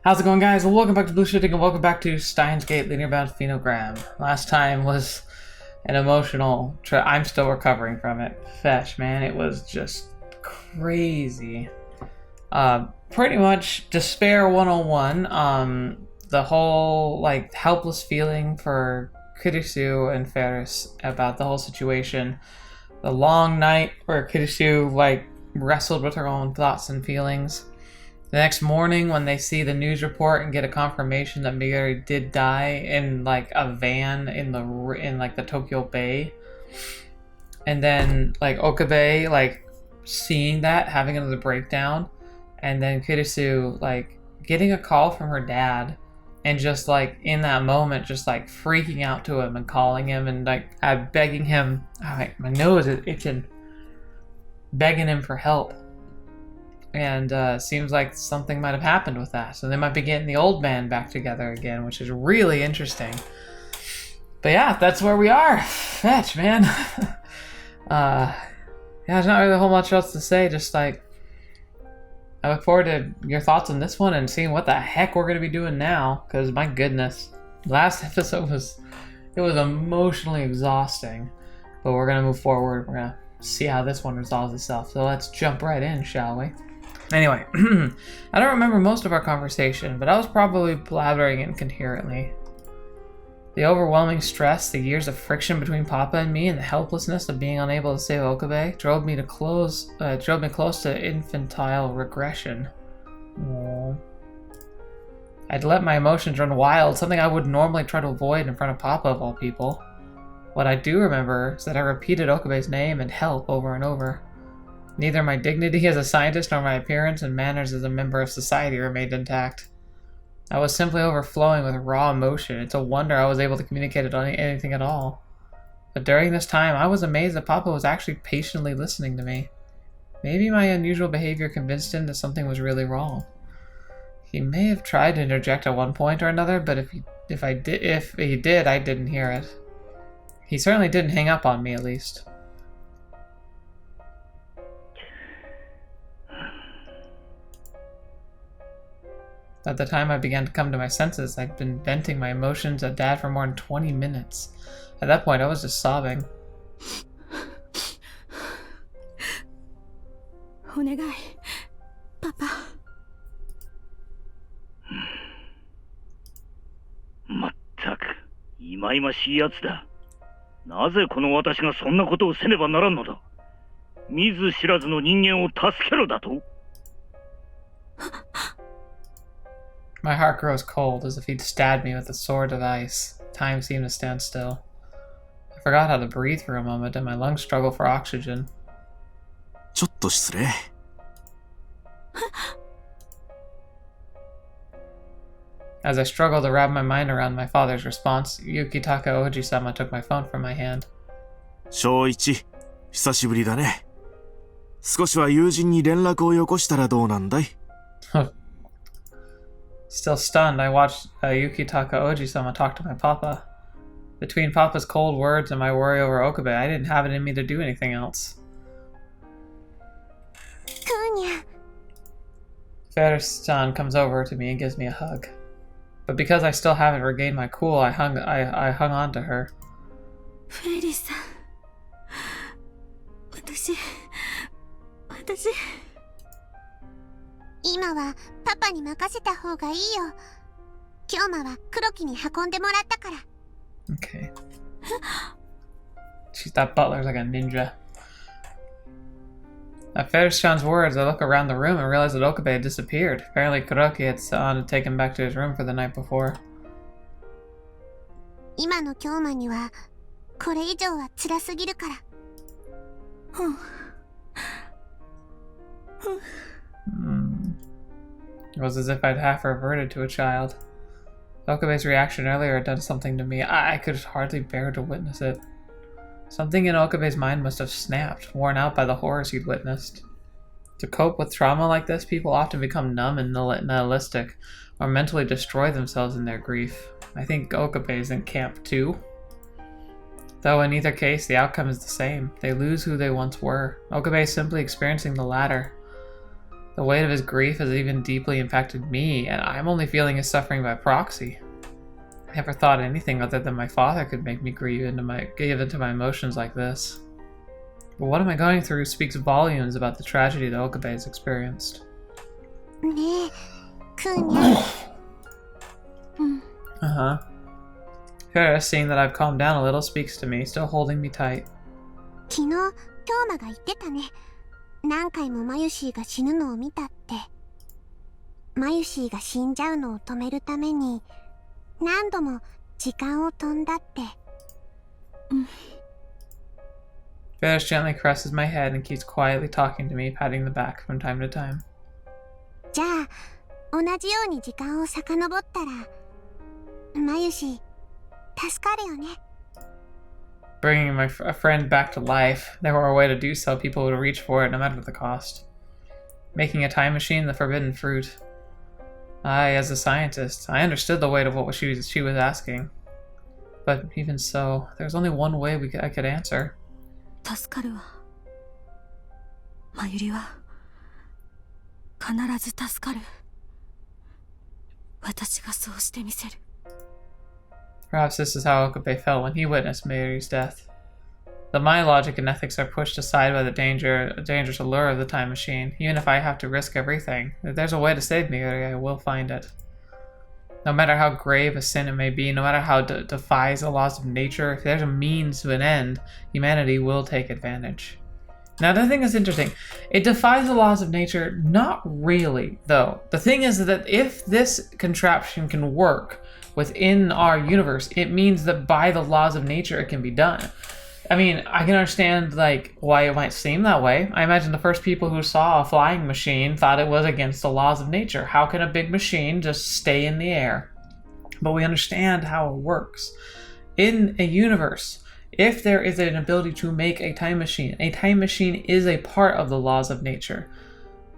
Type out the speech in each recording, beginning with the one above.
How's it going, guys? Well, welcome back to TheBlueShifting and welcome back to Steinsgate Linear Bounded Phenogram. Last time was an emotional I'm still recovering from it. Fetch, man. It was just crazy. Pretty much despair 101. The whole, helpless feeling for Kurisu and Ferris about the whole situation. The long night where Kurisu, wrestled with her own thoughts and feelings. The next morning, when they see the news report and get a confirmation that Migari did die in a van in the Tokyo Bay, and then Okabe seeing that, having another breakdown, and then Kurisu getting a call from her dad, and just in that moment, just freaking out to him and calling him and begging him. My nose is itching, begging him for help. And seems like something might have happened with that. So they might be getting the old man back together again, which is really interesting. But yeah, that's where we are. Fetch, man. Yeah, there's not really a whole much else to say. Just I look forward to your thoughts on this one and seeing what the heck we're going to be doing now. Because my goodness, last episode was emotionally exhausting. But we're going to move forward. We're going to see how this one resolves itself. So let's jump right in, shall we? Anyway, I don't remember most of our conversation, but I was probably blabbering incoherently. The overwhelming stress, the years of friction between Papa and me, and the helplessness of being unable to save Okabe drove me close to infantile regression. Aww. I'd let my emotions run wild, something I would normally try to avoid in front of Papa of all people. What I do remember is that I repeated Okabe's name and help over and over. Neither my dignity as a scientist nor my appearance and manners as a member of society remained intact. I was simply overflowing with raw emotion. It's a wonder I was able to communicate anything at all. But during this time, I was amazed that Papa was actually patiently listening to me. Maybe my unusual behavior convinced him that something was really wrong. He may have tried to interject at one point or another, but if he did, I didn't hear it. He certainly didn't hang up on me, at least. At the time I began to come to my senses, I'd been venting my emotions at Dad for more than 20 minutes. At that point, I was just sobbing. Onegai, Papa. まったく、いまいましいやつだ。なぜこの私がそんなことをせねばならんのだ。見ず知らずの人間を助けろだと。My heart grows cold, as if he'd stabbed me with a sword of ice. Time seemed to stand still. I forgot how to breathe for a moment, and my lungs struggled for oxygen. ちょっと失礼。As I struggled to wrap my mind around my father's response, Yukitaka Oji-sama took my phone from my hand. 正一、久しぶりだね。少しは友人に連絡をよこしたらどうなんだい？ Still stunned, I watched Yukitaka Oji-sama talk to my papa. Between Papa's cold words and my worry over Okabe, I didn't have it in me to do anything else. Kunya. Ferris-san comes over to me and gives me a hug. But because I still haven't regained my cool, I hung on to her. Ferris-san. 私今はパパに任せた方がいいよ。今日は黒木に運んでもらったから。Okay. That butler's like a ninja. At Ferris-chan's words, I look around the room and realize that Okabe had disappeared. Apparently Kuroki had taken him back to his room for the night before. 今の京馬にはこれ以上は辛すぎるから。It was as if I'd half reverted to a child. Okabe's reaction earlier had done something to me. I could hardly bear to witness it. Something in Okabe's mind must have snapped, worn out by the horrors he'd witnessed. To cope with trauma like this, people often become numb and nihilistic, or mentally destroy themselves in their grief. I think Okabe's in camp too. Though in either case, the outcome is the same. They lose who they once were. Okabe is simply experiencing the latter. The weight of his grief has even deeply impacted me, and I'm only feeling his suffering by proxy. I never thought anything other than my father could make me give into my emotions like this. But what am I going through speaks volumes about the tragedy that Okabe has experienced. ねえ、クーニャ。Uh-huh. Kara, seeing that I've calmed down a little, speaks to me, still holding me tight. 昨日、京馬が言ってたね。何回もマユシーが死ぬのを見たって。マユシーが死んじゃうのを止めるために、何度も時間を飛んだって。Kara gently caresses my head and keeps quietly talking to me, patting the back from time to time. じゃあ、同じように時間を遡ったら、マユシー、助かるよね。Bringing a friend back to life, if there were a way to do so, people would reach for it no matter the cost. Making a time machine, the forbidden fruit. I, as a scientist, I understood the weight of what she was asking. But even so, there's only one way I could answer. 助かるわ。まゆりは必ず助かる。私がそうしてみせる。Perhaps this is how Okabe felt when he witnessed Mayuri's death. That my logic and ethics are pushed aside by the dangerous allure of the time machine. Even if I have to risk everything, if there's a way to save Mayuri, I will find it. No matter how grave a sin it may be, no matter how it defies the laws of nature, if there's a means to an end, humanity will take advantage. Now, the thing is interesting. It defies the laws of nature. Not really, though. The thing is that if this contraption can work within our universe, it means that by the laws of nature it can be done. I mean, I can understand like why it might seem that way. I imagine the first people who saw a flying machine thought it was against the laws of nature. How can a big machine just stay in the air? But we understand how it works. In a universe, if there is an ability to make a time machine is a part of the laws of nature.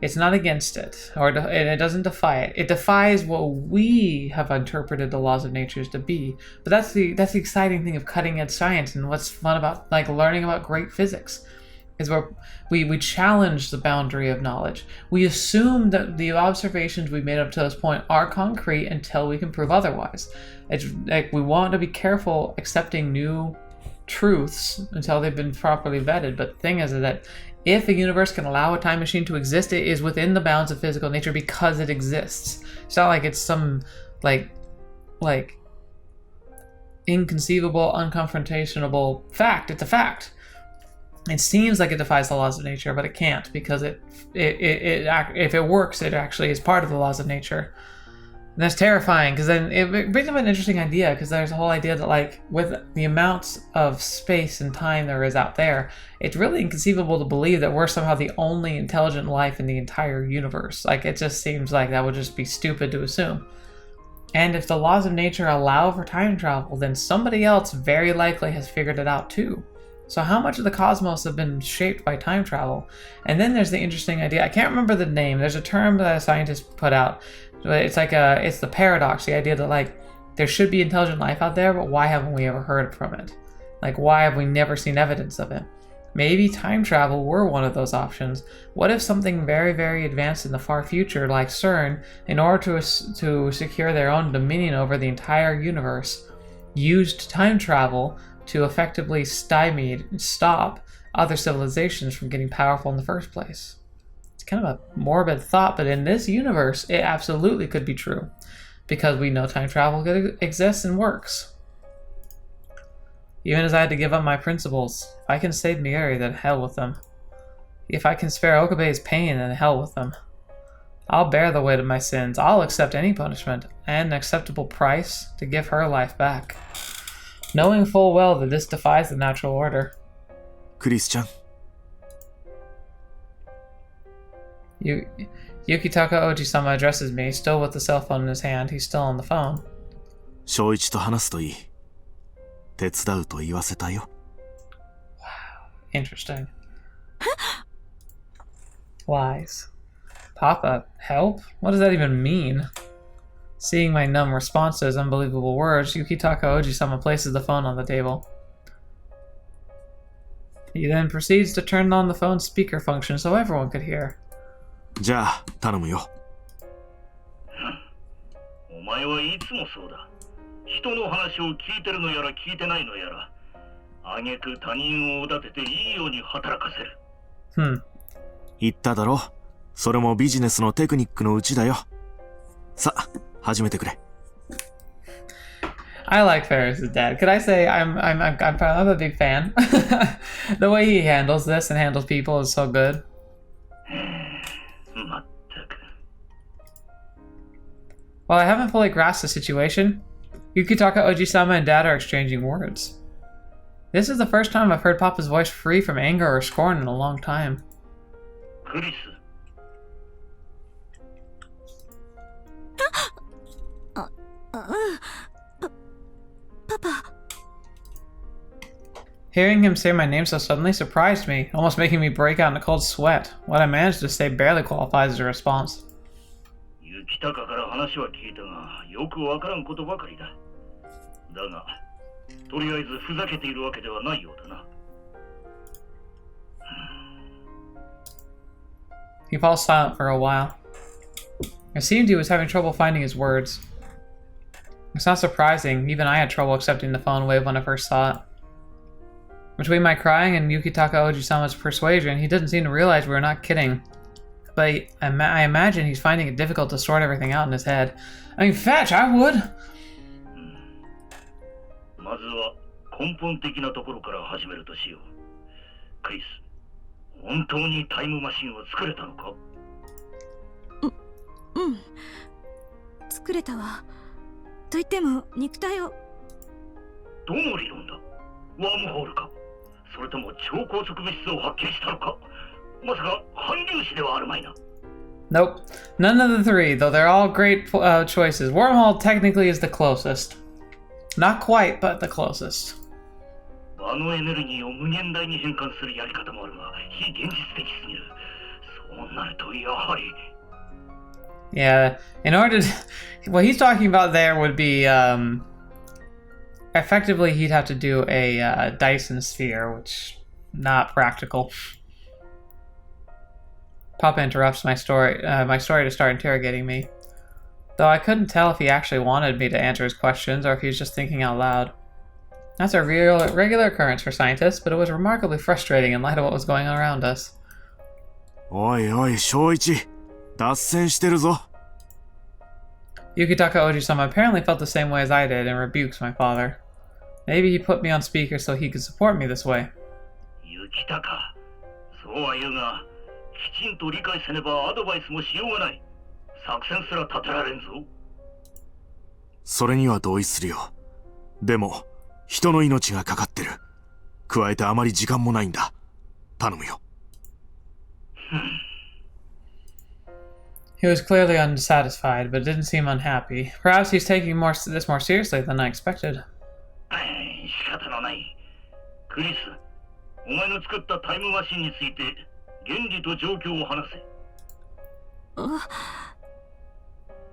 It's not against it, and it doesn't defy it. It defies what we have interpreted the laws of nature to be. But that's the exciting thing of cutting edge science, and what's fun about like learning about great physics, is where we challenge the boundary of knowledge. We assume that the observations we've made up to this point are concrete until we can prove otherwise. It's like we want to be careful accepting new truths until they've been properly vetted. But the thing is that if a universe can allow a time machine to exist, it is within the bounds of physical nature because it exists. It's not like it's some like inconceivable, unconfrontational fact. It's a fact. It seems like it defies the laws of nature, but it can't, because if it works, it actually is part of the laws of nature. And that's terrifying, because then it brings up an interesting idea, because there's a whole idea that, like, with the amounts of space and time there is out there, it's really inconceivable to believe that we're somehow the only intelligent life in the entire universe. Like, it just seems like that would just be stupid to assume. And if the laws of nature allow for time travel, then somebody else very likely has figured it out too. So how much of the cosmos have been shaped by time travel? And then there's the interesting idea, I can't remember the name, there's a term that a scientist put out. It's like it's the paradox, the idea that like there should be intelligent life out there, but why haven't we ever heard from it? Like, why have we never seen evidence of it? Maybe time travel were one of those options. What if something very, very advanced in the far future, like CERN, in order to secure their own dominion over the entire universe, used time travel to effectively stop other civilizations from getting powerful in the first place? It's kind of a morbid thought, but in this universe, it absolutely could be true, because we know time travel exists and works. Even as I had to give up my principles, if I can save Mayuri, then hell with them. If I can spare Okabe's pain, then hell with them. I'll bear the weight of my sins. I'll accept any punishment, and an acceptable price to give her life back, knowing full well that this defies the natural order. Kurisu-chan. Yukitaka Oji-sama addresses me, still with the cell phone in his hand. He's still on the phone. 正一と話すといい。手伝うと言わせたよ。 Wow, interesting. Lies. Papa, help? What does that even mean? Seeing my numb response to his unbelievable words, Yukitaka Oji-sama places the phone on the table. He then proceeds to turn on the phone's speaker function so everyone could hear. じゃあ頼むよ。お前はいつもそうだ。人の話を聞いてるのやら聞いてないのやら、挙句他人をおだてていいように働かせる。言っただろ。それもビジネスのテクニックのうちだよ。さ、始めてくれ。I like Ferris's dad. Could I say I'm a big fan. The way he handles this and handles people is so good. While I haven't fully grasped the situation, Yukitaka Oji-sama and Dad are exchanging words. This is the first time I've heard Papa's voice free from anger or scorn in a long time. Kurisu. Papa. Hearing him say my name so suddenly surprised me, almost making me break out in a cold sweat. What I managed to say barely qualifies as a response. 雪高から話は聞いたが、よくわからんことばかりだ。だが、とりあえずふざけているわけではないようだな。He falls silent for a while. It seemed he was having trouble finding his words. It's not surprising, even I had trouble accepting the phone wave when I first saw it. Between my crying and Yukitaka Oji-sama's persuasion, he didn't seem to realize we were not kidding. But I imagine he's finding it difficult to sort everything out in his head. I mean, fetch, I would! まずは根本的なところから始めるとしよう。クリス、本当にタイムマシンを作れたのか？作れたわ。と言っても肉体を。どの理論だ？ワームホールか？それとも超高速物質を発見したのか？まさか反粒子ではあるまいな。 Nope. None of the three, though they're all great choices. Wormhole technically is the closest. Not quite, but the closest. あのエネルギーを無限大に変換するやり方もあるが、非現実的すぎる。そうなるとやはり。Yeah, in order to... What he's talking about there would be, effectively he'd have to do a Dyson sphere, which, not practical. Papa interrupts my story to start interrogating me. Though I couldn't tell if he actually wanted me to answer his questions or if he was just thinking out loud. That's a regular occurrence for scientists, but it was remarkably frustrating in light of what was going on around us. おいおい、正一、脱線してるぞ。Yukitaka Oji-sama apparently felt the same way as I did and rebukes my father. Maybe he put me on speaker so he could support me this way. 雪高、そうは言うが、きちんと理解せねばアドバイスもしようがない。作戦すら立てられんぞ。それには同意するよ。でも、人の命がかかってる。加えてあまり時間もないんだ。頼むよ。He was clearly unsatisfied, but didn't seem unhappy. Perhaps he's taking this more seriously than I expected. 仕方のない。クリス、お前の作ったタイムマシンについて原理と状況を話せ。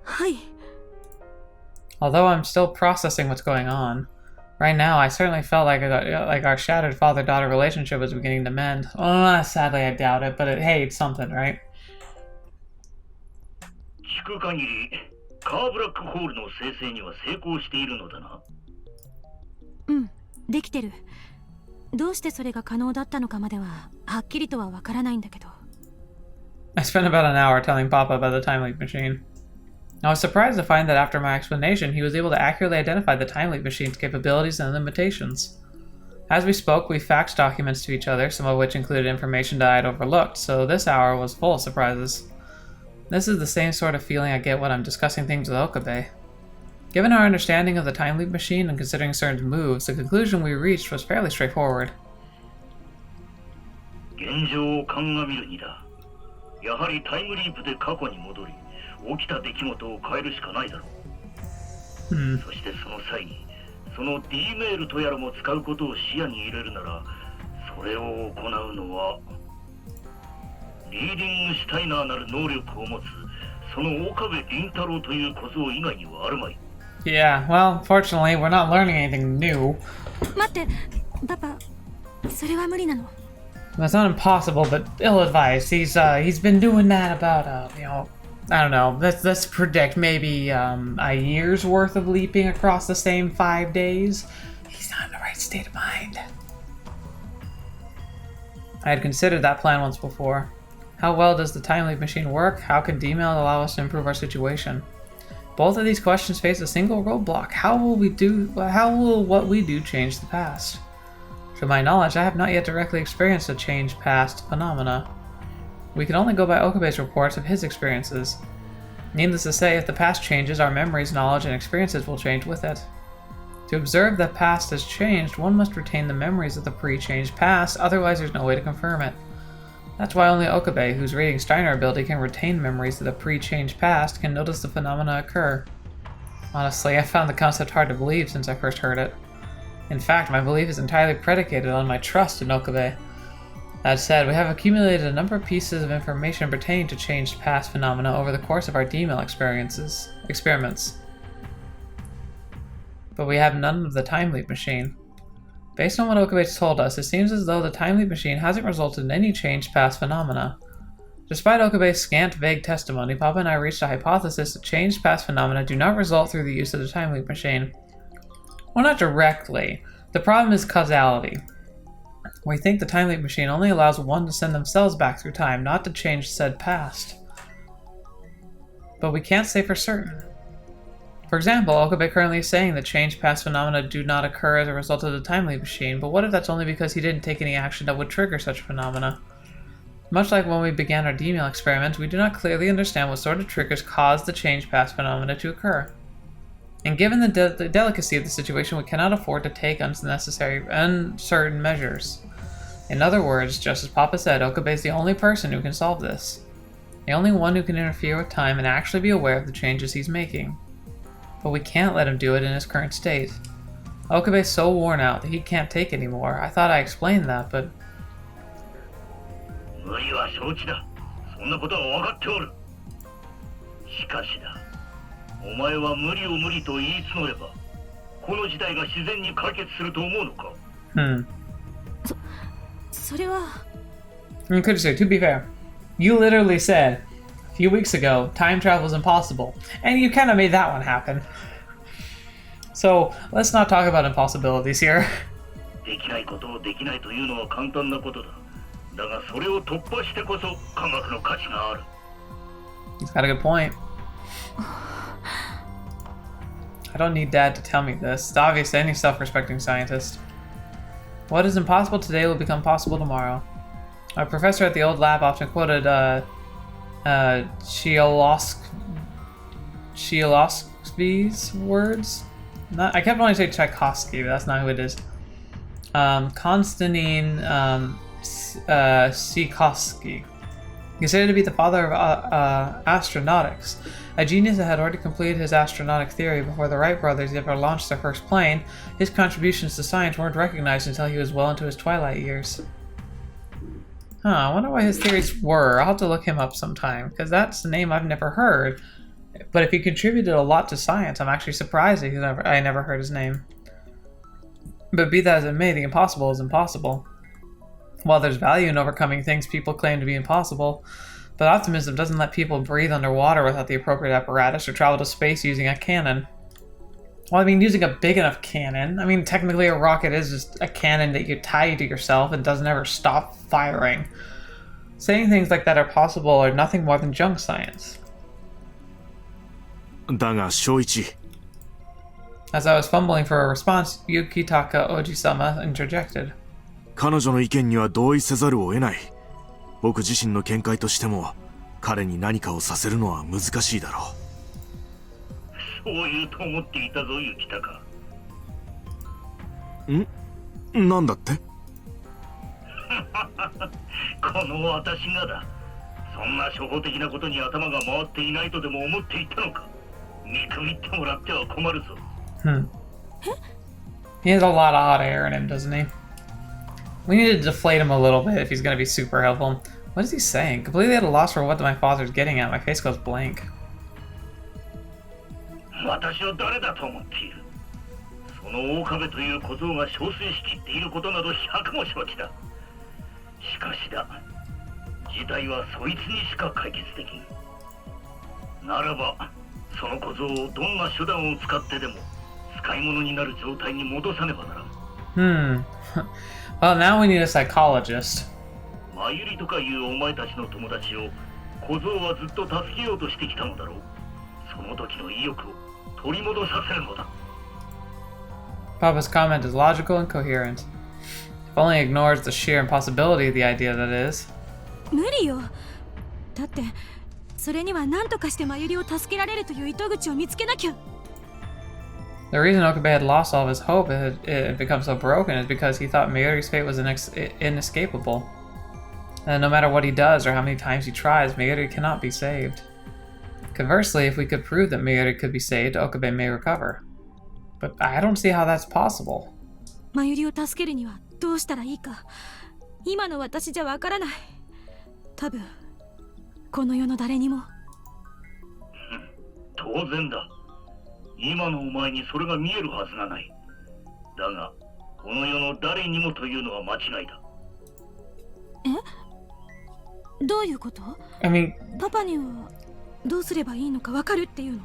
はい。Although I'm still processing what's going on, right now I certainly felt like our shattered father-daughter relationship was beginning to mend. Oh, sadly I doubt it, but hey, it's something, right? 聞く限り、カーブラックホールの生成には成功しているのだな。できてる。どうしてそれが可能だったのかまでははっきりとはわからないんだけど。I spent about an hour telling Papa about the time leap machine. I was surprised to find that after my explanation, he was able to accurately identify the time leap machine's capabilities and limitations. As we spoke, we faxed documents to each other, some of which included information that I had overlooked, so this hour was full of surprises. This is the same sort of feeling I get when I'm discussing things with Okabe. Given our understanding of the time leap machine and considering CERN's moves, the conclusion we reached was fairly straightforward. 現状を鑑みるにだ。やはりタイムリープで過去に戻り、起きた出来事を変えるしかないだろう。そしてその際に、その D メールとやらも使うことを視野に入れるなら、それを行うのは、リーディングシュタイナーなる能力を持つ、その岡部倫太郎という小僧以外にはあるまい。Yeah, well, fortunately, we're not learning anything new. 待って、パパ、それは無理なの。It's not impossible, but ill-advised. He's been doing that about, you know, I don't know. Let's predict maybe a year's worth of leaping across the same 5 days. He's not in the right state of mind. I had considered that plan once before. How well does the time leap machine work? How can D-mail allow us to improve our situation? Both of these questions face a single roadblock. How will what we do change the past? To my knowledge, I have not yet directly experienced a change past phenomena. We can only go by Okabe's reports of his experiences. Needless to say, if the past changes, our memories, knowledge, and experiences will change with it. To observe that past has changed, one must retain the memories of the pre-changed past, otherwise there's no way to confirm it. That's why only Okabe, whose reading Steiner ability can retain memories of the pre-changed past, can notice the phenomena occur. Honestly, I found the concept hard to believe since I first heard it. In fact, my belief is entirely predicated on my trust in Okabe. That said, we have accumulated a number of pieces of information pertaining to changed past phenomena over the course of our D-mail experiments. But we have none of the time leap machine. Based on what Okabe told us, it seems as though the time leap machine hasn't resulted in any changed past phenomena. Despite Okabe's scant, vague testimony, Papa and I reached a hypothesis that changed past phenomena do not result through the use of the time leap machine. Well, not directly. The problem is causality. We think the time leap machine only allows one to send themselves back through time, not to change said past. But we can't say for certain. For example, Okabe currently is saying that changed past phenomena do not occur as a result of the time leap machine, but what if that's only because he didn't take any action that would trigger such phenomena? Much like when we began our D-mail experiment, we do not clearly understand what sort of triggers caused the changed past phenomena to occur. And given the delicacy of the situation, we cannot afford to take uncertain measures. In other words, just as Papa said, Okabe is the only person who can solve this. The only one who can interfere with time and actually be aware of the changes he's making. But we can't let him do it in his current state. Okabe is so worn out that he can't take anymore. I thought I explained that, but... Kurisu, to be fair, you literally said a few weeks ago time travel is impossible, and you kind of made that one happen. So let's not talk about impossibilities here. He's got a good point. I don't need Dad to tell me this. It's obvious to any self-respecting scientist. What is impossible today will become possible tomorrow. Our professor at the old lab often quoted Tchaikovsky's words. I kept wanting to say Tchaikovsky, but that's not who it is. Konstantin Tsiolkovsky. Considered to be the father of astronautics, a genius that had already completed his astronautic theory before the Wright brothers ever launched their first plane. His contributions to science weren't recognized until he was well into his twilight years. I wonder what his theories were. I'll have to look him up sometime, because that's a name I've never heard. But if he contributed a lot to science, I'm actually surprised that I never heard his name. But be that as it may, the impossible is impossible. While there's value in overcoming things people claim to be impossible, but optimism doesn't let people breathe underwater without the appropriate apparatus or travel to space using a cannon. Well, I mean, using a big enough cannon. I mean, technically a rocket is just a cannon that you tie to yourself and doesn't ever stop firing. Saying things like that are possible are nothing more than junk science. As I was fumbling for a response, Yukitaka Oji-sama interjected. 彼女の意見には同意せざるを得ない。僕自身の見解としても、彼に何かをさせるのは難しいだろう。そう言うと思っていたぞ、ユキタカ。なんだってこの私がだ。そんな初歩的なことに頭が回っていないとでも思っていたのか。見くびってもらっては困るぞ。He has a lot of hot air in him, doesn't he? We need to deflate him a little bit if he's going to be super helpful. What is he saying? Completely at a loss for what my father's getting at. My face goes blank. 私を誰だと思っている。その岡部という小僧が憔悴しきっていることなど百も承知だ。しかしだ、事態はそいつにしか解決できん。ならばその小僧をどんな手段を使ってでも使い物になる状態に戻さねばならん。Well, now we need a psychologist. マユリとかいうお前たちの友達を小僧はずっと助けようとしてきたのだろう。その時の意欲を取り戻させるのだ。Papa's comment is logical and coherent. If only ignores the sheer impossibility of the idea that is. 無理よ。だってそれには何とかしてマユリを助けられるという糸口を見つけなきゃ。The reason Okabe had lost all of his hope and had become so broken is because he thought Mayuri's fate was inescapable. And no matter what he does or how many times he tries, Mayuri cannot be saved. Conversely, if we could prove that Mayuri could be saved, Okabe may recover. But I don't see how that's possible. マユリを助けるにはどうしたらいいか、今の私じゃわからない。多分この世の誰にも。当然だ。今のお前にそれが見えるはずがない。だがこの世の誰にもというのは間違いだ。え？どういうこと？ I mean, パパにはどうすればいいのかわかるっていうの？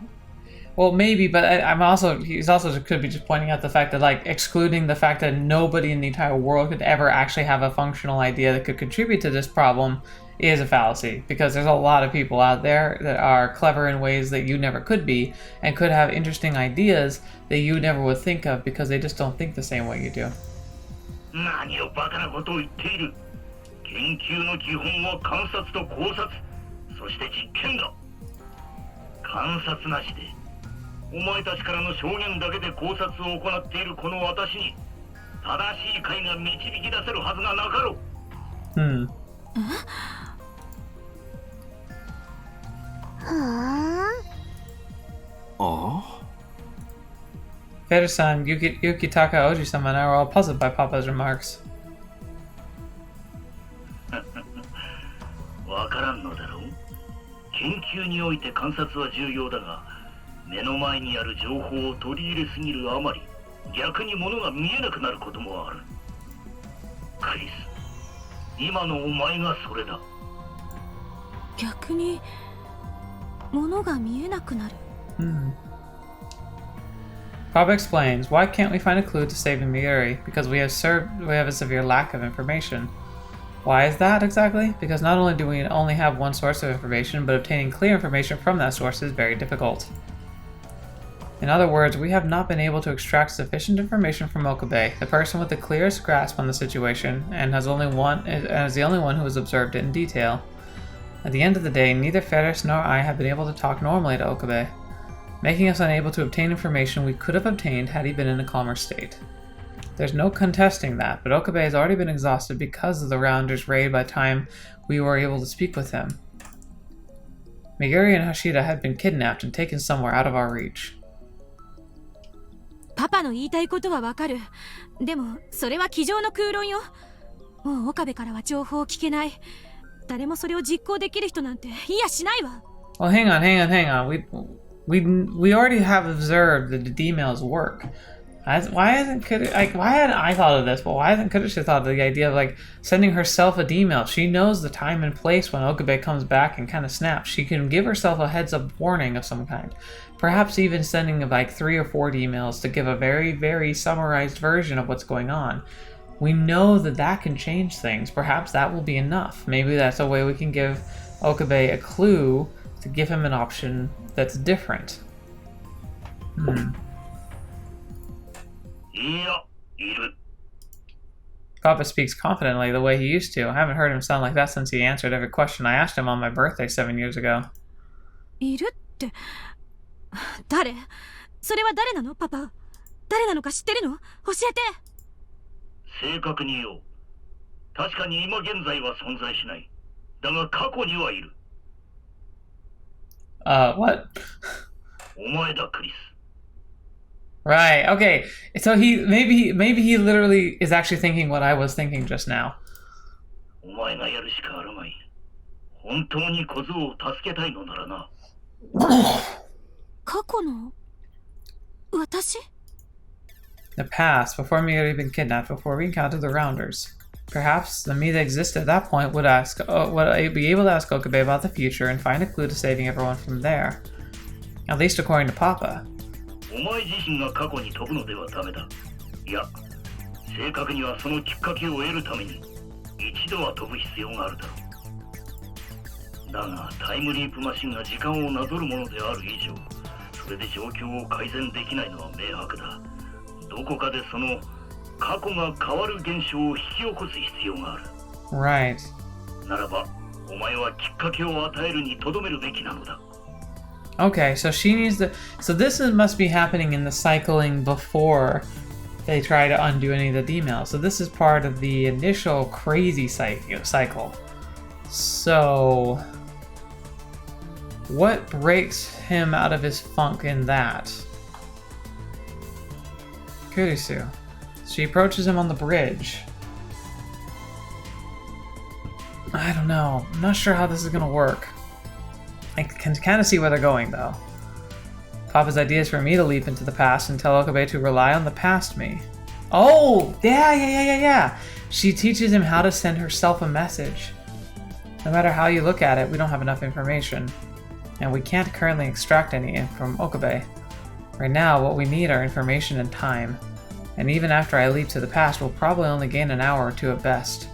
well, maybe, but he's also could be just pointing out the fact that, like, excluding the fact that nobody in the entire world could ever actually have a functional idea that could contribute to this problem is a fallacy, because there's a lot of people out there that are clever in ways that you never could be and could have interesting ideas that you never would think of because they just don't think the same way you do. 何をバカなことを言っている。研究の基本は観察と考察、そして実験だ。観察なしでお前たちからの証言だけで考察を行っているこの私に正しい解が導き出せるはずがなかろう。Fetter-san, Yukitaka Oji-sama and I were all puzzled by Papa's remarks. わからんのだろう。研究において観察は重要だが、目の前にある情報を取り入れすぎるあまり、逆に物が見えなくなることもある。クリス、今のお前がそれだ。逆に物が見えなくなる。Papa explains, why can't we find a clue to saving Mayuri? Because we have a severe lack of information. Why is that exactly? Because not only do we only have one source of information, but obtaining clear information from that source is very difficult. In other words, we have not been able to extract sufficient information from Okabe, the person with the clearest grasp on the situation, and is the only one who has observed it in detail. At the end of the day, neither Ferris nor I have been able to talk normally to Okabe, making us unable to obtain information we could have obtained had he been in a calmer state. There's no contesting that, but Okabe has already been exhausted because of the Rounders' raid by the time we were able to speak with him. Meguri and Hashida had been kidnapped and taken somewhere out of our reach. パパの言いたいことはわかる。でもそれは机上の空論よ。もう岡部からは情報を聞けない。誰もそれを実行できる人なんていやしないわ。Well, hang on. We already have observed that the D-mails work. Why hadn't I thought of this? But why hasn't Kurisu thought of the idea of, like, sending herself a D-mail? She knows the time and place when Okabe comes back and kind of snaps. She can give herself a heads-up warning of some kind. Perhaps even sending, like, 3 or 4 D-mails to give a very, very summarized version of what's going on. We know that can change things. Perhaps that will be enough. Maybe that's a way we can give Okabe a clue to give him an option that's different. Papa speaks confidently the way he used to. I haven't heard him sound like that since he answered every question I asked him on my birthday 7 years ago. いるって。誰？それは誰なの、パパ？誰なのか知ってるの？教えて。正確に言おう。確かに今現在は存在しない。だが過去にはいる。What? お前だ、クリス。Right, okay. So maybe he literally is actually thinking what I was thinking just now. お前がやるしかあるまい。本当に小僧を助けたいのならな。過去の私？ The past, before Miyuri had been kidnapped, before we encountered the Rounders. Perhaps the me that existed at that point would be able to ask Okabe about the future and find a clue to saving everyone from there. At least according to Papa. お前自身が過去に飛ぶのではダメだ。いや、正確にはそのきっかけを得るために一度は飛ぶ必要があるだろう。だがタイムリープマシンが時間をなぞるものである以上、それで状況を改善できないのは明白だ。どこかでその過去が変わる現象を引き起こす必要がある。Right. ならば、お前はきっかけを与えるにとどめるべきなのだ。Okay, so she needs to. So this must be happening in the cycling before they try to undo any of the emails. So this is part of the initial crazy cycle. So what breaks him out of his funk in that? Kurisu. She approaches him on the bridge. I don't know. I'm not sure how this is gonna work. I can kind of see where they're going, though. Papa's idea is for me to leap into the past and tell Okabe to rely on the past me. Oh! Yeah! She teaches him how to send herself a message. No matter how you look at it, we don't have enough information. And we can't currently extract any from Okabe. Right now, what we need are information and time. And even after I leap to the past, we'll probably only gain an hour or two at best.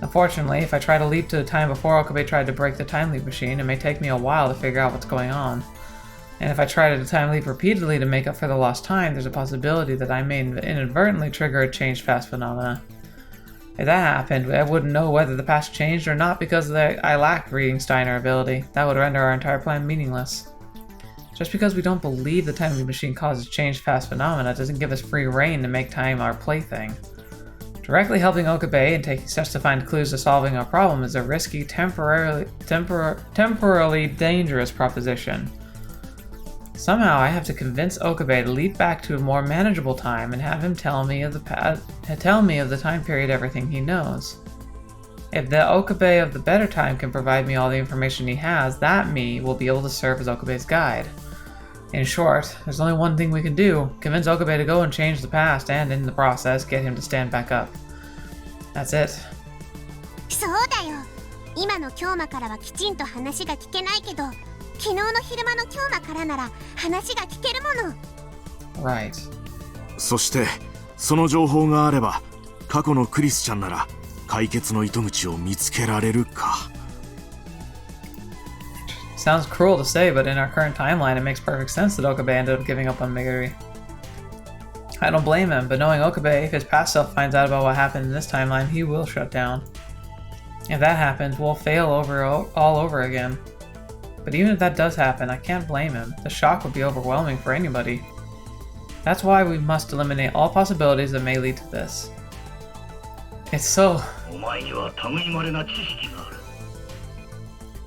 Unfortunately, if I try to leap to the time before Okabe tried to break the time leap machine, it may take me a while to figure out what's going on. And if I try to time leap repeatedly to make up for the lost time, there's a possibility that I may inadvertently trigger a changed past phenomena. If that happened, I wouldn't know whether the past changed or not because I lacked reading Steiner ability. That would render our entire plan meaningless. Just because we don't believe the time leap machine causes changed past phenomena doesn't give us free reign to make time our plaything. Directly helping Okabe and taking steps to find clues to solving our problem is a risky, temporarily dangerous proposition. Somehow I have to convince Okabe to leap back to a more manageable time and have him tell me of the time period everything he knows. If the Okabe of the better time can provide me all the information he has, that me will be able to serve as Okabe's guide. In short, there's only one thing we can do: convince Okabe to go and change the past, and in the process, get him to stand back up. That's it. そうだよ。今の京馬からはきちんと話が聞けないけど、昨日の昼間の京馬からなら話が聞けるもの。Right. そしてその情報があれば過去のクリスちゃんなら解決の糸口を見つけられるか。Sounds cruel to say, but in our current timeline, it makes perfect sense that Okabe ended up giving up on Meguri. I don't blame him, but knowing Okabe, if his past self finds out about what happened in this timeline, he will shut down. If that happens, we'll fail all over again. But even if that does happen, I can't blame him. The shock would be overwhelming for anybody. That's why we must eliminate all possibilities that may lead to this. It's so...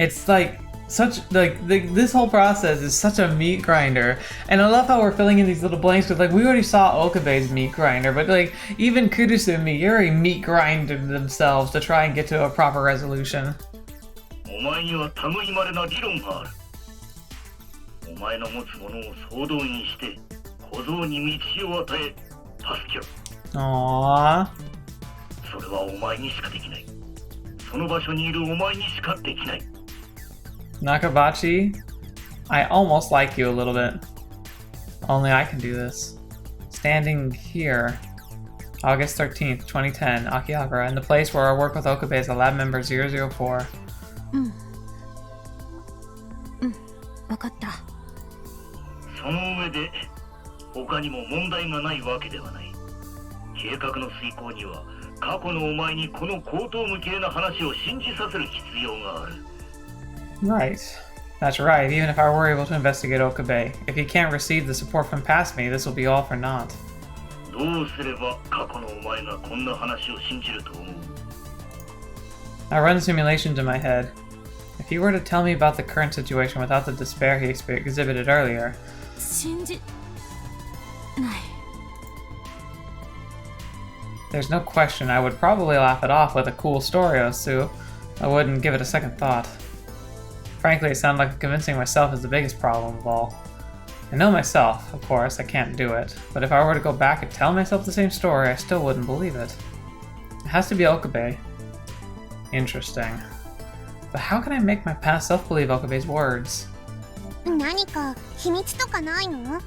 It's like... this whole process is such a meat grinder, and I love how we're filling in these little blanks with we already saw Okabe's meat grinder, but even Kurisu and Miyuri meat grinded themselves to try and get to a proper resolution. Aww. Nakabachi, I almost like you a little bit. Only I can do this. Standing here, August 13th, 2010, Akihabara, in the place where I work with Okabe as a lab member 004. わかった。その上で他にも問題がないわけではない。計画の遂行には過去のお前にこの荒唐無稽な話を信じさせる必要がある。Right. That's right, even if I were able to investigate Okabe. If he can't receive the support from past me, this will be all for naught. I run simulations in my head. If he were to tell me about the current situation without the despair he exhibited earlier... There's no question I would probably laugh it off with a cool story or two. I wouldn't give it a second thought. Frankly, it sounded like convincing myself is the biggest problem of all. I know myself, of course, I can't do it, but if I were to go back and tell myself the same story, I still wouldn't believe it. It has to be Okabe. Interesting. But how can I make my past self believe Okabe's words? 何か秘密とかないの？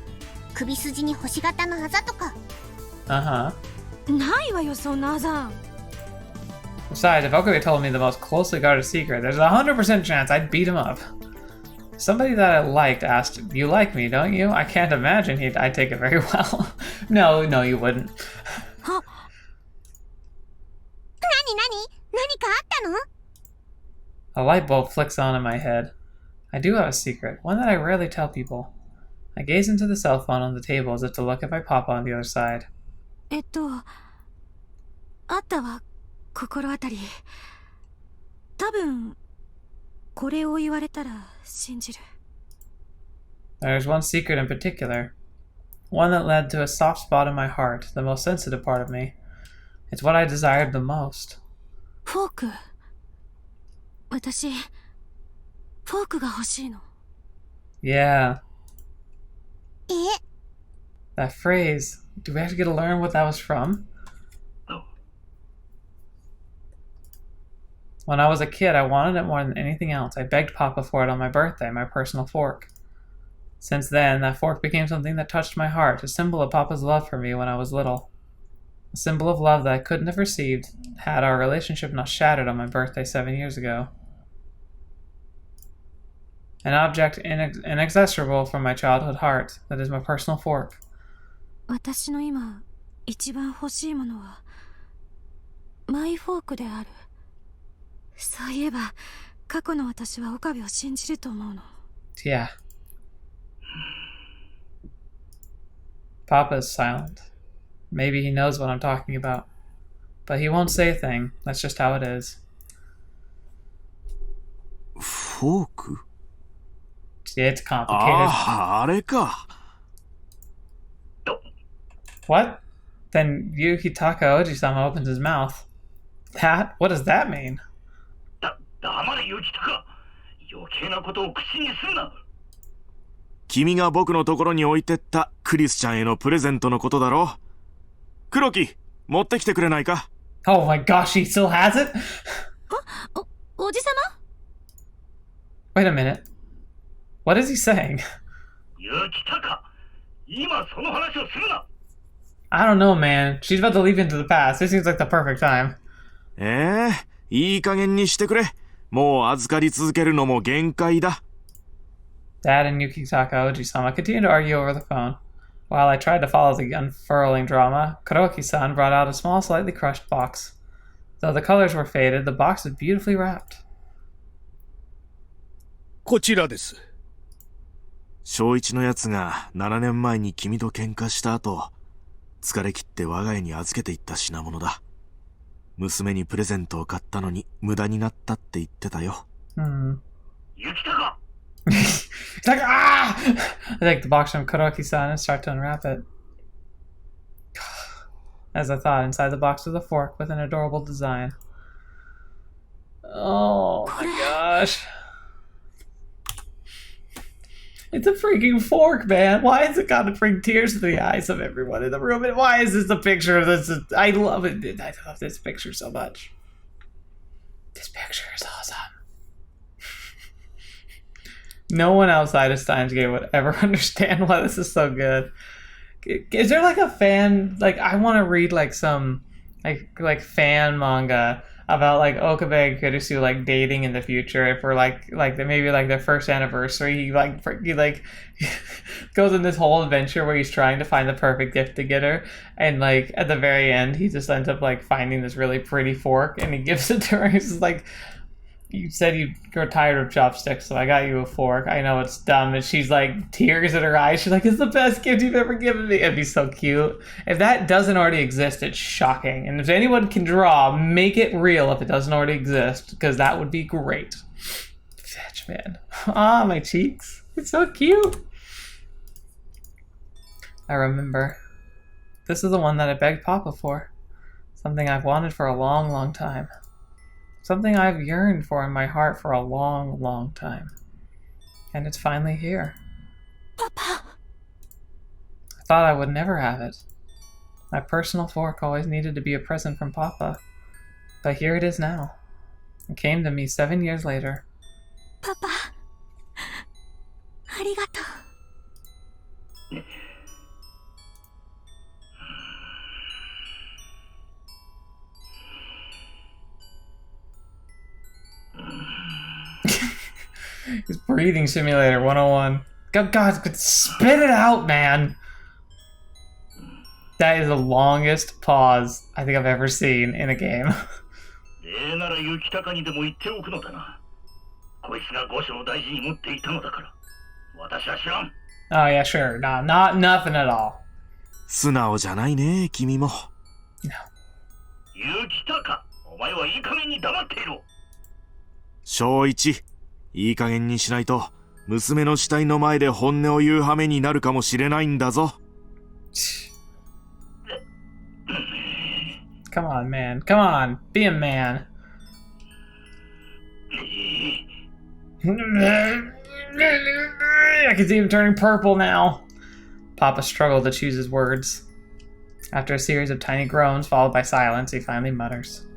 首筋に星型のあざとか。Uh-huh. ないわよ、そんなあざ。Besides, if Okabe told me the most closely guarded secret, there's a 100% chance I'd beat him up. Somebody that I liked asked, "You like me, don't you?" I can't imagine I'd take it very well. No, you wouldn't. 何かあったの？ A light bulb flicks on in my head. I do have a secret, one that I rarely tell people. I gaze into the cell phone on the table as if to look at my papa on the other side. あったわ、心当たり。多分、これを言われたら信じる。There's one secret in particular. One that led to a soft spot in my heart, the most sensitive part of me. It's what I desired the most. フォーク。私、フォークが欲しいの。Yeah. え？ That phrase. Do we actually get to learn what that was from? When I was a kid, I wanted it more than anything else. I begged Papa for it on my birthday, my personal fork. Since then, that fork became something that touched my heart, a symbol of Papa's love for me when I was little. A symbol of love that I couldn't have received had our relationship not shattered on my birthday 7 years ago. An object inaccessible from my childhood heart, that is my personal fork. 私の今、一番欲しいものは、マイフォークである。そういえば、過去の私は岡部を信じると思うの。Yeah. Papa's silent. Maybe he knows what I'm talking about. But he won't say a thing. That's just how it is. フォーク？ It's complicated. あれか。What? Then Yukitaka Oji-sama opens his mouth. That? What does that mean? 黙れ、ユキタカ。余計なことを口にするな。君が僕のところに置いてったクリスちゃんへのプレゼントのことだろ。黒木、持ってきてくれないか？ Oh my gosh, he still has it? おじさま？ Wait a minute. What is he saying? ユキタカ、今その話をするな。I don't know, man. She's about to leap into the past. This seems like the perfect time. いい加減にしてくれ。もう預かり続けるのも限界だ。Dad and Yukitaka Oji-sama continued to argue over the phone. While I tried to follow the unfurling drama, Kuroki-san brought out a small, slightly crushed box. Though the colors were faded, the box was beautifully wrapped. こちらです。小一のやつが7年前に君と喧嘩した後、疲れ切って我が家に預けていった品物だ。娘にプレゼントを買ったのに無駄になったって言ってたよ。ユキタカ。 He's like, ah! I take the box from Kuroki-san and start to unwrap it. As I thought, inside the box was a fork with an adorable design. Oh my gosh. It's a freaking fork, man. Why has it got to bring tears to the eyes of everyone in the room? And why is this a picture of this? I love it. I love this picture so much. This picture is awesome. No one outside of Steinsgate would ever understand why this is so good. Is there like a fan, like I want to read like some like fan manga about like Okabe and Kurisu like dating in the future for like maybe like their first anniversary. He goes on this whole adventure where he's trying to find the perfect gift to get her, and like at the very end he just ends up like finding this really pretty fork and he gives it to her. He's just like, you said you're tired of chopsticks, so I got you a fork. I know it's dumb. And she's like, tears in her eyes. She's like, it's the best gift you've ever given me. It'd be so cute. If that doesn't already exist, it's shocking. And if anyone can draw, make it real if it doesn't already exist, because that would be great. Fetch, man. Ah, my cheeks. It's so cute. I remember. This is the one that I begged Papa for. Something I've wanted for a long, long time. Something I've yearned for in my heart for a long, long time. And it's finally here. Papa! I thought I would never have it. My personal fork always needed to be a present from Papa. But here it is now. It came to me 7 years later. パパ、ありがとう。It's breathing simulator 101. God, spit it out, man! That is the longest pause I think I've ever seen in a game. Oh yeah, sure. No, not nothing at all. 素直じゃないね、君も。No. 雪高、お前はいい加減に黙っていろ。正一、いい加減にしないと、娘の死体の前で本音を言う羽目になるかもしれないんだぞ。Come on, man. Come on. Be a man. I can see him turning purple now. Papa struggled to choose his words. After a series of tiny groans followed by silence, he finally mutters.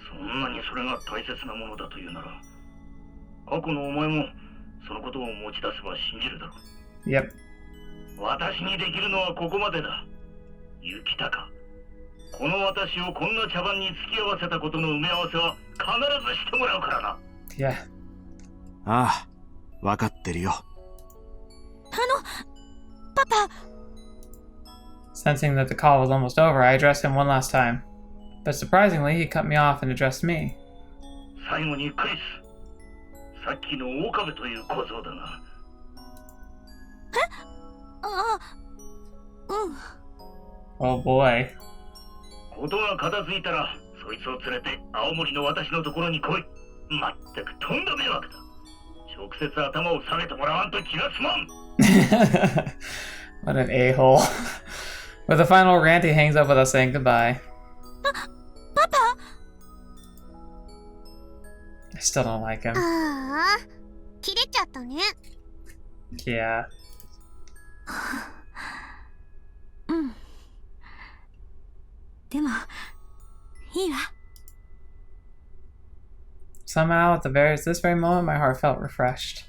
そんなにそれが大切なものだというなら、過去のお前もそのことを持ち出せば信じるだろう。Yep. 私にできるのはここまでだ。雪高。この私をこんな茶番に付き合わせたことの埋め合わせは必ずしてもらうからな。Yeah. ああ、わかってるよ。パパ。 Sensing that the call was almost over, I addressed him one last time. But surprisingly, he cut me off and addressed me. 最後にクリス。さっきの岡部という小僧だが。Oh boy. ことが片付いたら、そいつを連れて青森の私のところに来い。まったくとんだ迷惑だ。直接頭を下げてもらわんと気が済まん。What an a-hole. With a final rant, he hangs up without saying goodbye. Papa! I still don't like him. ああ、切れちゃったね。Yeah. うん。でも、いいわ。Somehow, at this very moment, my heart felt refreshed.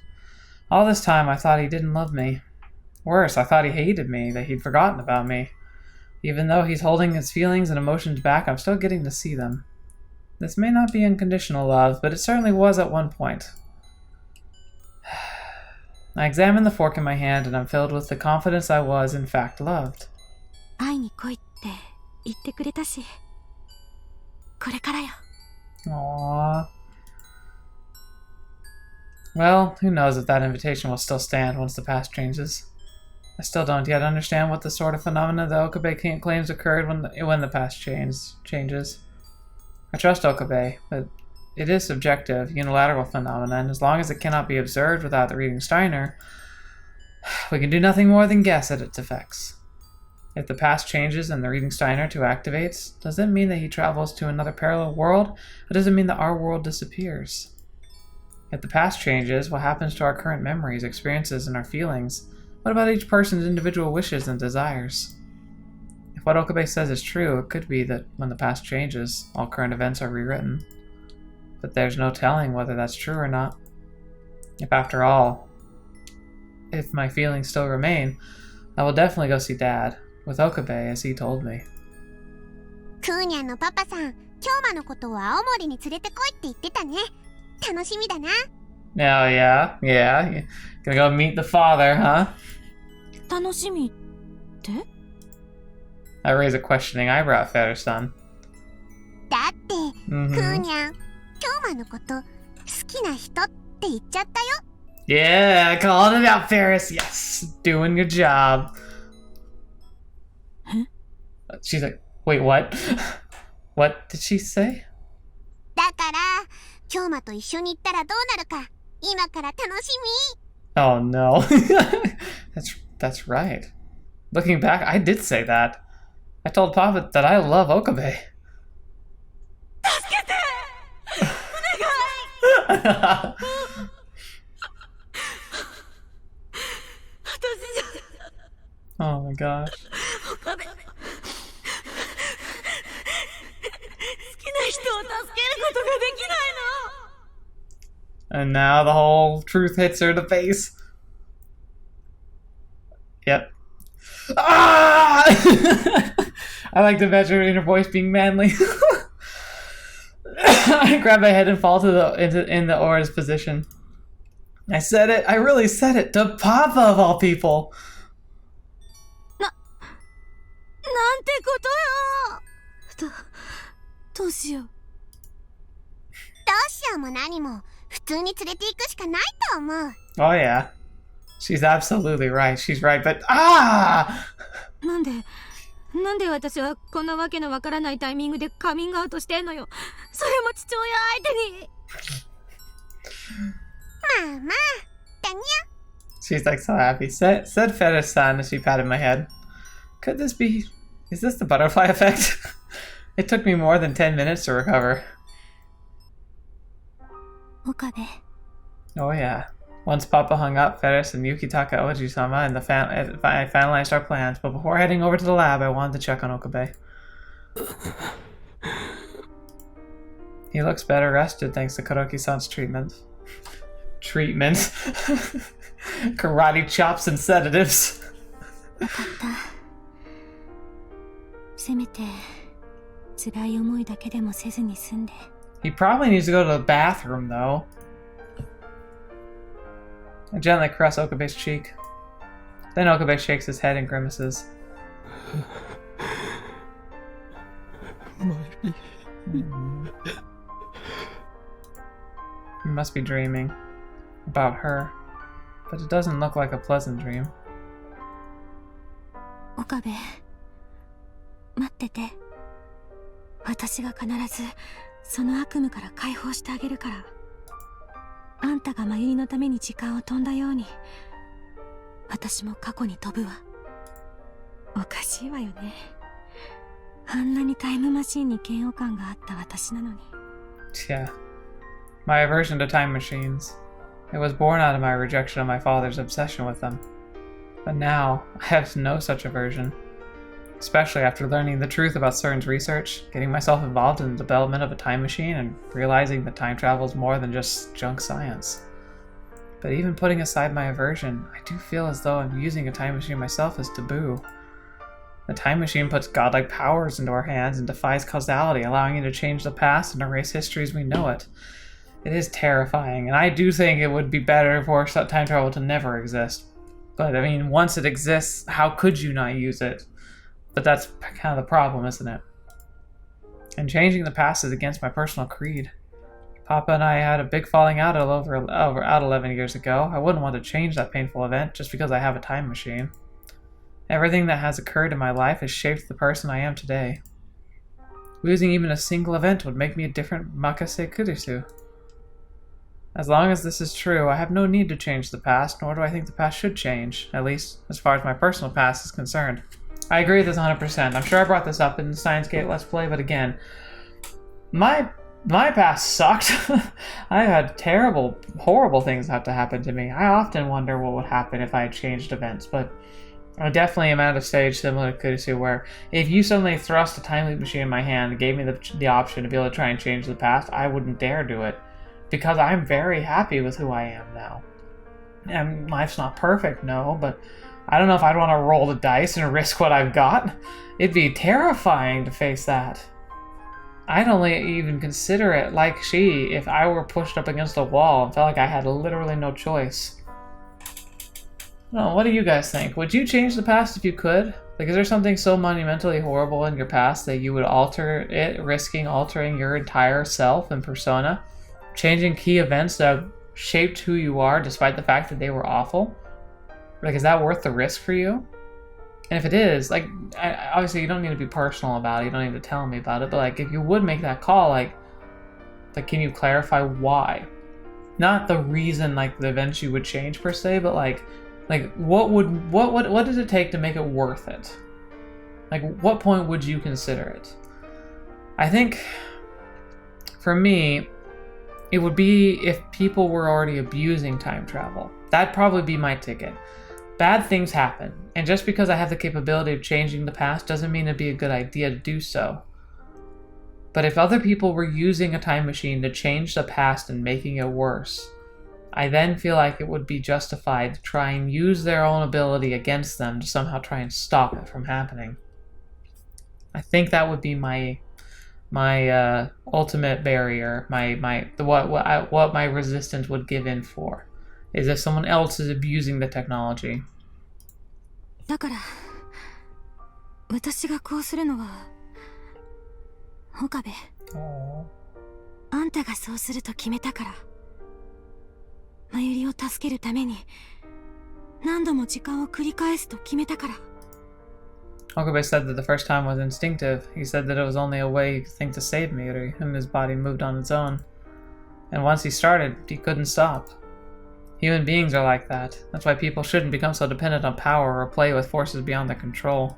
All this time, I thought he didn't love me. Worse, I thought he hated me, that he'd forgotten about me. Even though he's holding his feelings and emotions back, I'm still getting to see them. This may not be unconditional love, but it certainly was at one point. I examine the fork in my hand, and I'm filled with the confidence I was, in fact, loved. 会いに来いって言ってくれたし、これからよ。Aww. Well, who knows if that invitation will still stand once the past changes. I still don't yet understand what the sort of phenomena the Okabe claims occurred when the past changes. I trust Okabe, but it is subjective, unilateral phenomena, and as long as it cannot be observed without reading Steiner, we can do nothing more than guess at its effects. If the past changes and the reading Steiner 2 activates, does that mean that he travels to another parallel world, or does it mean that our world disappears? If the past changes, what happens to our current memories, experiences, and our feelings? What about each person's individual wishes and desires? If what Okabe says is true, it could be that when the past changes, all current events are rewritten. But there's no telling whether that's true or not. If after all, if my feelings still remain, I will definitely go see Dad, with Okabe as he told me. クーニャンのパパさん、京馬のことを青森に連れてこいって言ってたね。楽しみだな。Oh yeah, yeah. Gonna go meet the father, huh? 楽しみって？ I raise a questioning eyebrow at Feather-san. だって、クーニャン、京馬のこと好きな人って言っちゃったよ。Yeah, I called it out, Ferris. Yes, doing your job. Huh? She's like, wait, what? What did she say? だから、京馬と一緒に行ったらどうなるか、今から楽しみ。Oh no. That's right. Looking back, I did say that. I told Papa that I love Okabe. 助けて！お願い！Oh my gosh. 岡部、And now the whole truth hits her in the face. Yep. Ah! I like to imagine her inner voice being manly. I grab my head and fall in the Aura's position. I said it. I really said it. To Papa of all people. なんてことよ。どうしよう。どうしようも何も普通に連れて行くしかないと思う。 Oh yeah. She's absolutely right. She's right, but ah! なんで私はこんなわけのわからないタイミングでカミングアウトしてんのよ。それも父親相手に。まあまあ、だにゃ。 She's like so happy. Said Ferris-san as she patted my head. Could this be... Is this the butterfly effect? It took me more than 10 minutes to recover. 岡部。 Oh yeah. Once Papa hung up, Ferris and Yukitaka Oji-sama and I finalized our plans, but before heading over to the lab, I wanted to check on Okabe. He looks better rested thanks to Karoki-san's treatment. Treatment? Karate chops and sedatives. わかった。せめて辛い思いだけでもせずに済んで。 He probably needs to go to the bathroom, though. I gently caress Okabe's cheek. Then Okabe shakes his head and grimaces. He must be dreaming about her, but it doesn't look like a pleasant dream. 岡部、待ってて。私が必ずその悪夢から解放してあげるから。あんたが真由のために時間を飛んだように、私も過去に飛ぶわ。おかしいわよね。あんなにタイムマシンに嫌悪感があった私なのに。Yeah. My aversion to time machines. It was born out of my rejection of my father's obsession with them. But now, I have no such aversion. Especially after learning the truth about SERN's research, getting myself involved in the development of a time machine, and realizing that time travel is more than just junk science. But even putting aside my aversion, I do feel as though I'm using a time machine myself as taboo. The time machine puts godlike powers into our hands and defies causality, allowing you to change the past and erase history as we know it. It is terrifying, and I do think it would be better for time travel to never exist. But I mean, once it exists, how could you not use it? But that's kind of the problem, isn't it? And changing the past is against my personal creed. Papa and I had a big falling out over 11 years ago. I wouldn't want to change that painful event just because I have a time machine. Everything that has occurred in my life has shaped the person I am today. Losing even a single event would make me a different Makase Kurisu. As long as this is true, I have no need to change the past, nor do I think the past should change, at least as far as my personal past is concerned. I agree with this 100%. I'm sure I brought this up in the Steinsgate Let's Play, but again, my past sucked. I had terrible, horrible things have to happen to me. I often wonder what would happen if I had changed events, but I definitely am at a stage similar to Kurisu where if you suddenly thrust a time loop machine in my hand and gave me the option to be able to try and change the past, I wouldn't dare do it because I'm very happy with who I am now. And life's not perfect, no, but I don't know if I'd want to roll the dice and risk what I've got. It'd be terrifying to face that. I'd only even consider it like she if I were pushed up against a wall and felt like I had literally no choice. No, what do you guys think? Would you change the past if you could? Like, is there something so monumentally horrible in your past that you would alter it, risking altering your entire self and persona? Changing key events that have shaped who you are despite the fact that they were awful? Like, is that worth the risk for you? And if it is, like, obviously you don't need to be personal about it, you don't need to tell me about it, but like, if you would make that call, like can you clarify why? Not the reason, like, the events you would change per se, but like what does it take to make it worth it? Like, what point would you consider it? I think, for me, it would be if people were already abusing time travel. That'd probably be my ticket. Bad things happen, and just because I have the capability of changing the past doesn't mean it'd be a good idea to do so. But if other people were using a time machine to change the past and making it worse, I then feel like it would be justified to try and use their own ability against them to somehow try and stop it from happening. I think that would be my ultimate barrier, what my resistance would give in for, is if someone else is abusing the technology. だから私がこうするのは岡部、あんたがそうすると決めたから。まゆりを助けるために何度も時間を繰り返すと決めたから。Okabe said that the first time was instinctive. He said that it was only a way he could think to save Mayuri, and his body moved on its own. And once he started, he couldn't stop. Human beings are like that. That's why people shouldn't become so dependent on power or play with forces beyond their control.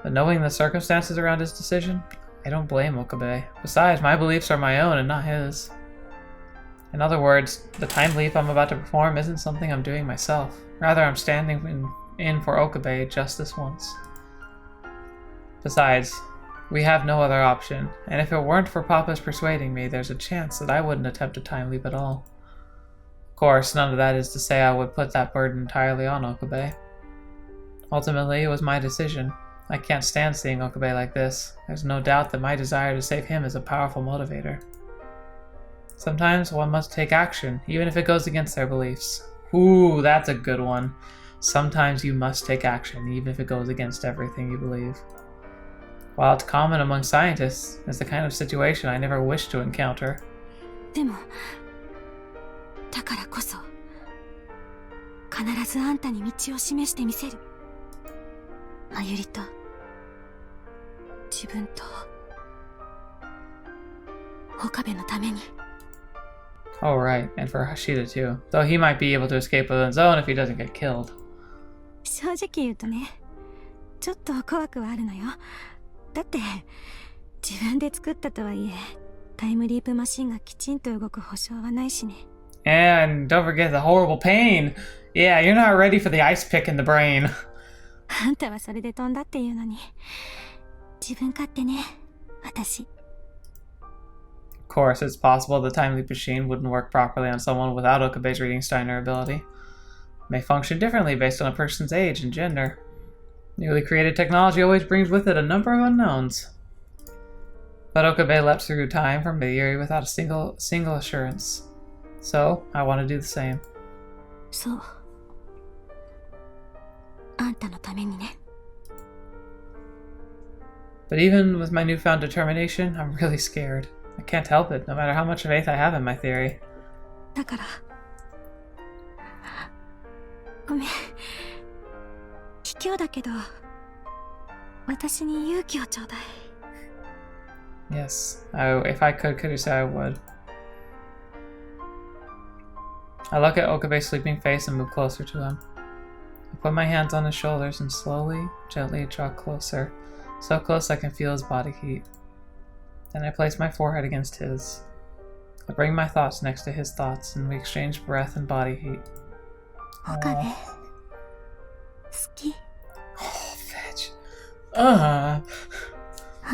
But knowing the circumstances around his decision, I don't blame Okabe. Besides, my beliefs are my own and not his. In other words, the time leap I'm about to perform isn't something I'm doing myself. Rather, I'm standing in for Okabe just this once. Besides, we have no other option, and if it weren't for Papa's persuading me, there's a chance that I wouldn't attempt a time leap at all. Of course, none of that is to say I would put that burden entirely on Okabe. Ultimately, it was my decision. I can't stand seeing Okabe like this. There's no doubt that my desire to save him is a powerful motivator. Sometimes one must take action, even if it goes against their beliefs. Ooh, that's a good one. Sometimes you must take action, even if it goes against everything you believe. While it's common among scientists, it's the kind of situation I never wish to encounter. でもだからこそ必ずあんたに道を示してみせる。まゆりと自分と岡部のために。Oh, right, and for Hashida too. Though he might be able to escape on his own if he doesn't get killed. 正直言うとね、ちょっと怖くはあるのよ。だって自分で作ったとはいえ、タイムリープマシンがきちんと動く保証はないしね。And don't forget the horrible pain. Yeah, you're not ready for the ice pick in the brain. あんたはそれで飛んだっていうのに、自分勝手ね、私。Of course, it's possible the time leap machine wouldn't work properly on someone without Okabe's reading Steiner ability. It may function differently based on a person's age and gender. Newly created technology always brings with it a number of unknowns. But Okabe leapt through time from Mayuri without a single assurance. So, I want to do the same. そう。あんたのためにね。But even with my newfound determination, I'm really scared. I can't help it, no matter how much faith I have in my theory. だからごめん、卑怯だけど私に勇気をちょうだい。 Yes, if I could Kurisu, I would. I look at Okabe's sleeping face and move closer to him. I put my hands on his shoulders and slowly, gently draw closer, so close I can feel his body heat. Then I place my forehead against his. I bring my thoughts next to his thoughts, and we exchange breath and body heat. 岡部、好き。 Oh, fetch. あ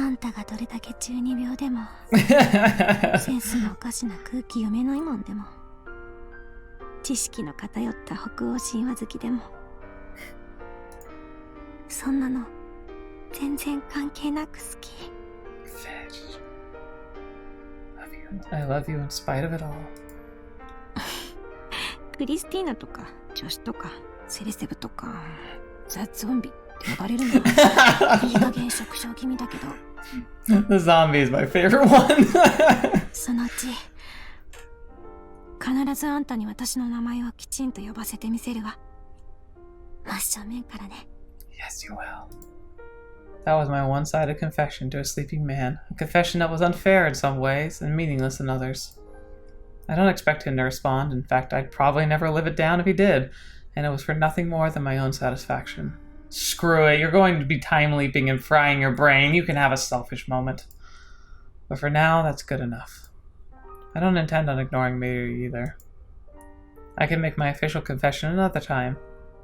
んたがどれだけ中二病でもセンスのおかしな空気読めないもんでも知識の偏った北欧神話好きでもそんなの全然関係なく好き。 Fetch. I love you in spite of it all. クリスティーナとか女子とかセレセブとかザ・ゾンビって呼ばれるのはいい加減縮小気味だけど The zombie is my favorite one. そのうち必ずあんたに私の名前をきちんと呼ばせてみせるわ。真正面からね。 Yes, you will. That was my one-sided confession to a sleeping man, a confession that was unfair in some ways and meaningless in others. I don't expect him to respond. In fact, I'd probably never live it down if he did, and it was for nothing more than my own satisfaction. Screw it, you're going to be time leaping and frying your brain. You can have a selfish moment. But for now, that's good enough. I don't intend on ignoring Mayuri either. I can make my official confession another time.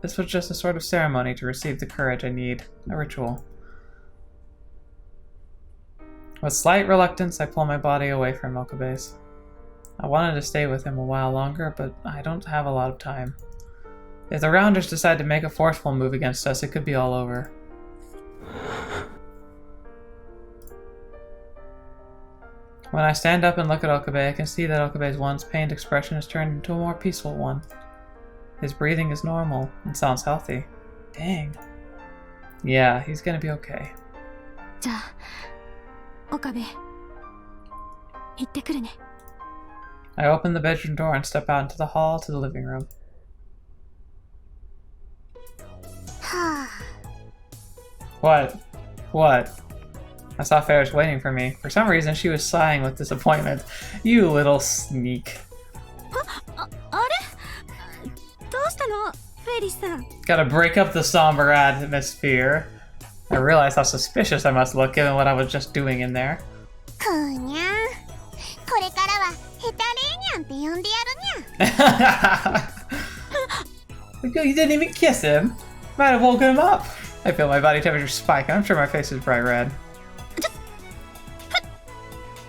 This was just a sort of ceremony to receive the courage I need, a ritual. With slight reluctance, I pull my body away from Okabe's. I wanted to stay with him a while longer, but I don't have a lot of time. If the Rounders decide to make a forceful move against us, it could be all over. When I stand up and look at Okabe, I can see that Okabe's once pained expression has turned into a more peaceful one. His breathing is normal and sounds healthy. Dang. Yeah, he's gonna be okay. じゃあ、岡部、行ってくるね。I open the bedroom door and step out into the hall to the living room. はあ What? What? I saw Ferris waiting for me. For some reason, she was sighing with disappointment. You little sneak. あれどうしたのフェリスさん。 Gotta break up the somber atmosphere. I realize how suspicious I must look given what I was just doing in there. くーにゃんこれからはヘタレーニャンって呼んでやるにゃ You didn't even kiss him. Might have woken him up. I feel my body temperature spike, and I'm sure my face is bright red.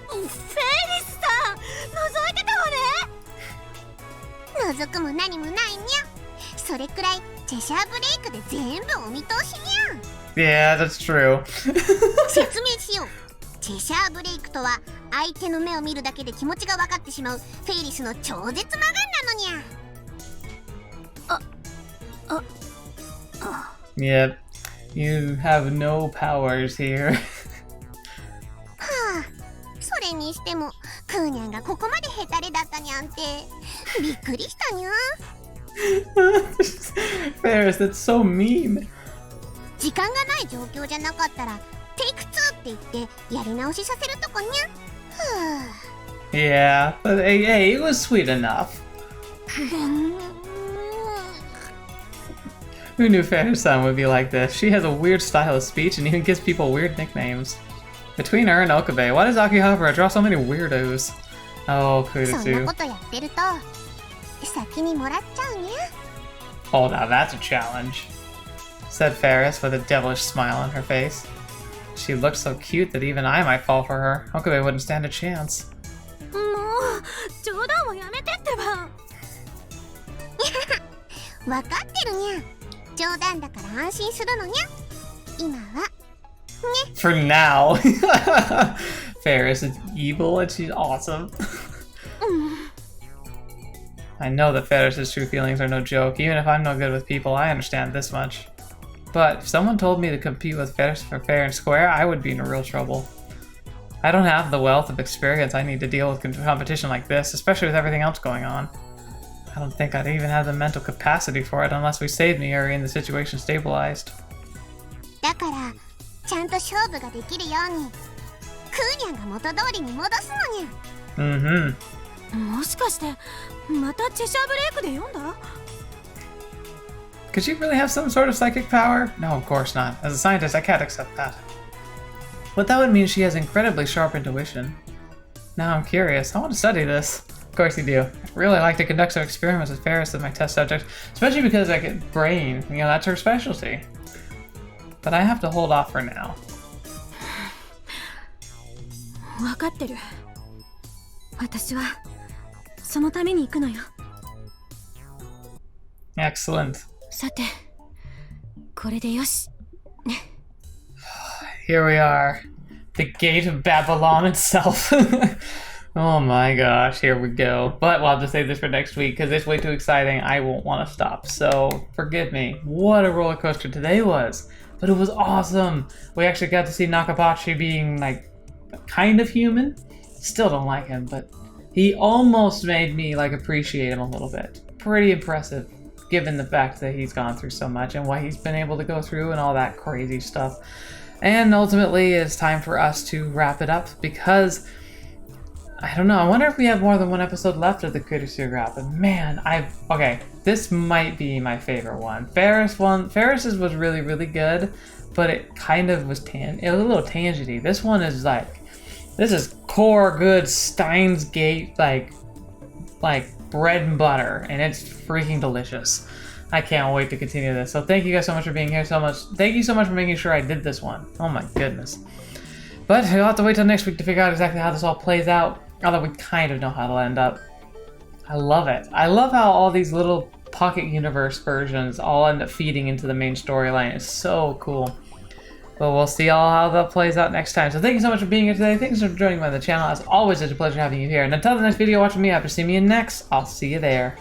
フェリスさん覗いてたわね。覗くも何もないにゃそれくらいチェシャーブレイクで全部お見通しにゃ Yeah, that's true. 説明しようチェシャーブレイクとは相手の目を見るだけで気持ちが分かってしまうフェイリスの超絶魔眼なのにゃ Yep. You have no powers here. はあそれにしてもクーニャンがここまでヘタレだったにゃんってびっくりしたにゃ Ferris, that's so mean. 時間がない状況じゃなかったらテイク2って言ってやり直しさせるとこにゃは Yeah, but hey, it was sweet enough. Who knew Ferris-san would be like this? She has a weird style of speech and even gives people weird nicknames. Between her and Okabe, why does Akihabara draw so many weirdos? Oh, そんな Kurisu. ことやってると先にもらっちゃうにゃ Oh, now that's a challenge, said Ferris with a devilish smile on her face. She looked so cute that even I might fall for her. Okabe wouldn't stand a chance. もう冗談はやめてってば。分かってるにゃ冗談だから安心するのにゃ今は For now. Ferris is evil and she's awesome. I know that Ferris's true feelings are no joke. Even if I'm no good with people, I understand this much. But if someone told me to compete with Ferris for fair and square, I would be in real trouble. I don't have the wealth of experience I need to deal with competition like this, especially with everything else going on. I don't think I'd even have the mental capacity for it unless we saved Miuri and the situation stabilized. だからちゃんと勝負ができるようにクーニャンが元通りに戻すのにゃ Mm-hmm. もしかしてまたチェシャーブレイクで読んだ？ Could she really have some sort of psychic power? No, of course not. As a scientist, I can't accept that. But that would mean she has incredibly sharp intuition. Now I'm curious. I want to study this. Of course you do. I'd really like to conduct some experiments with Ferris as my test subject, especially because I get brain. You know, that's her specialty. But I have to hold off for now. 分かってる。私はそのために行くのよ。 Excellent. さて、これでよし。 Here we are. The gate of Babylon itself. Oh my gosh, here we go. But we'll have to save this for next week because it's way too exciting. I won't want to stop. So forgive me. What a roller coaster today was. But it was awesome. We actually got to see Nakabachi being like kind of human. Still don't like him, but he almost made me like appreciate him a little bit. Pretty impressive given the fact that he's gone through so much and what he's been able to go through and all that crazy stuff. And ultimately, it's time for us to wrap it up because I don't know. I wonder if we have more than one episode left of the Kurisu wrap. But man, okay, this might be my favorite one. Ferris's was really, really good, but it kind of was it was a little tangenty. This one is like, this is core good steinsgate like bread and butter, and it's freaking delicious. I can't wait to continue this. So thank you guys so much for being here so much. Thank you so much for making sure I did this one. Oh my goodness. But you'll have to wait till next week to figure out exactly how this all plays out. Although we kind of know how it'll end up. I love it. I love how all these little pocket universe versions all end up feeding into the main storyline. It's so cool. But we'll see all how that plays out next time. So thank you so much for being here today. Thanks for joining me on the channel. As always, it's a pleasure having you here. And until the next video, watching me, after seeing me in next, I'll see you there.